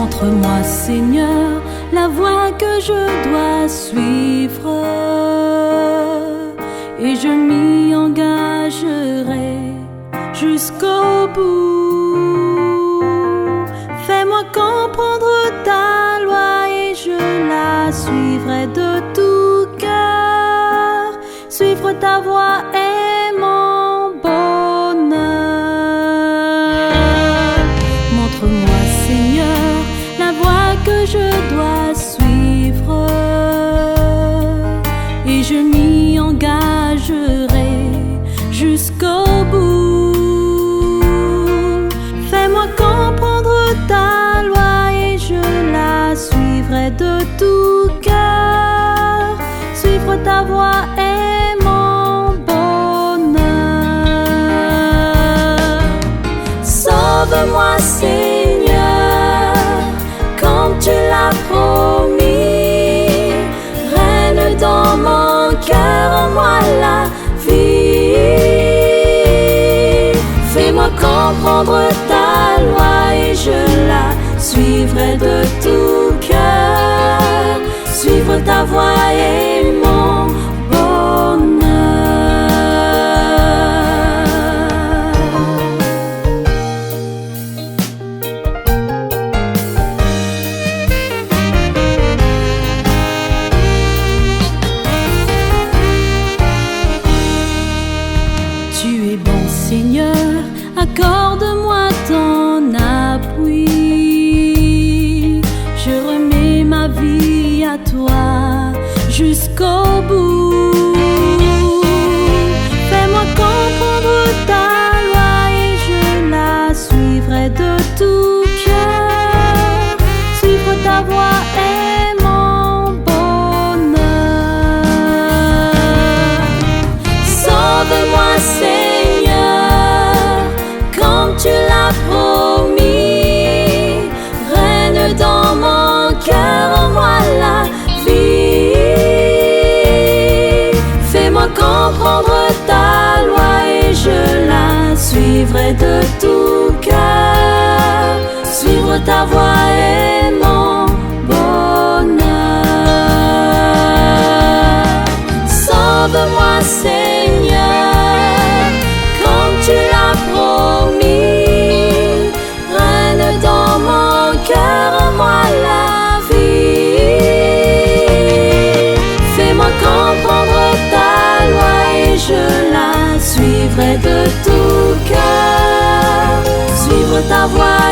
Montre-moi, Seigneur, la voie que je dois suivre, et je m'y engagerai jusqu'au bout. Fais-moi comprendre ta loi et je la suivrai de tout cœur. Suivre ta voie est mon bonheur. Montre-moi, Seigneur, la voie que je dois suivre, et je m'y engagerai jusqu'au bout. Fais-moi comprendre ta loi et je la suivrai de tout cœur. Suivre ta voie est mon bonheur. Sauve-moi, Seigneur, comme tu l'as promis. Règne dans mon cœur, en moi la vie. Fais-moi comprendre ta loi et je la suivrai de tout cœur. Suivre ta voie est mon bonheur. Tu es bon, Seigneur, accorde-moi ton appui. Je remets ma vie à toi jusqu'au bout. Fais-moi comprendre ta loi et je la suivrai de tout cœur. Suivre ta voie est mon bonheur. Sauve-moi, Seigneur, comme tu l'as promis. Règne dans mon cœur, en moi la vie. Fais-moi comprendre ta loi et je la suivrai de tout cœur. Suivre ta voie est mon bonheur. Sauve-moi, Seigneur, comme tu l'as promis. Règne dans mon cœur, en moi la vie. Fais-moi comprendre ta loi et je la suivrai de tout cœur. Suivre ta voie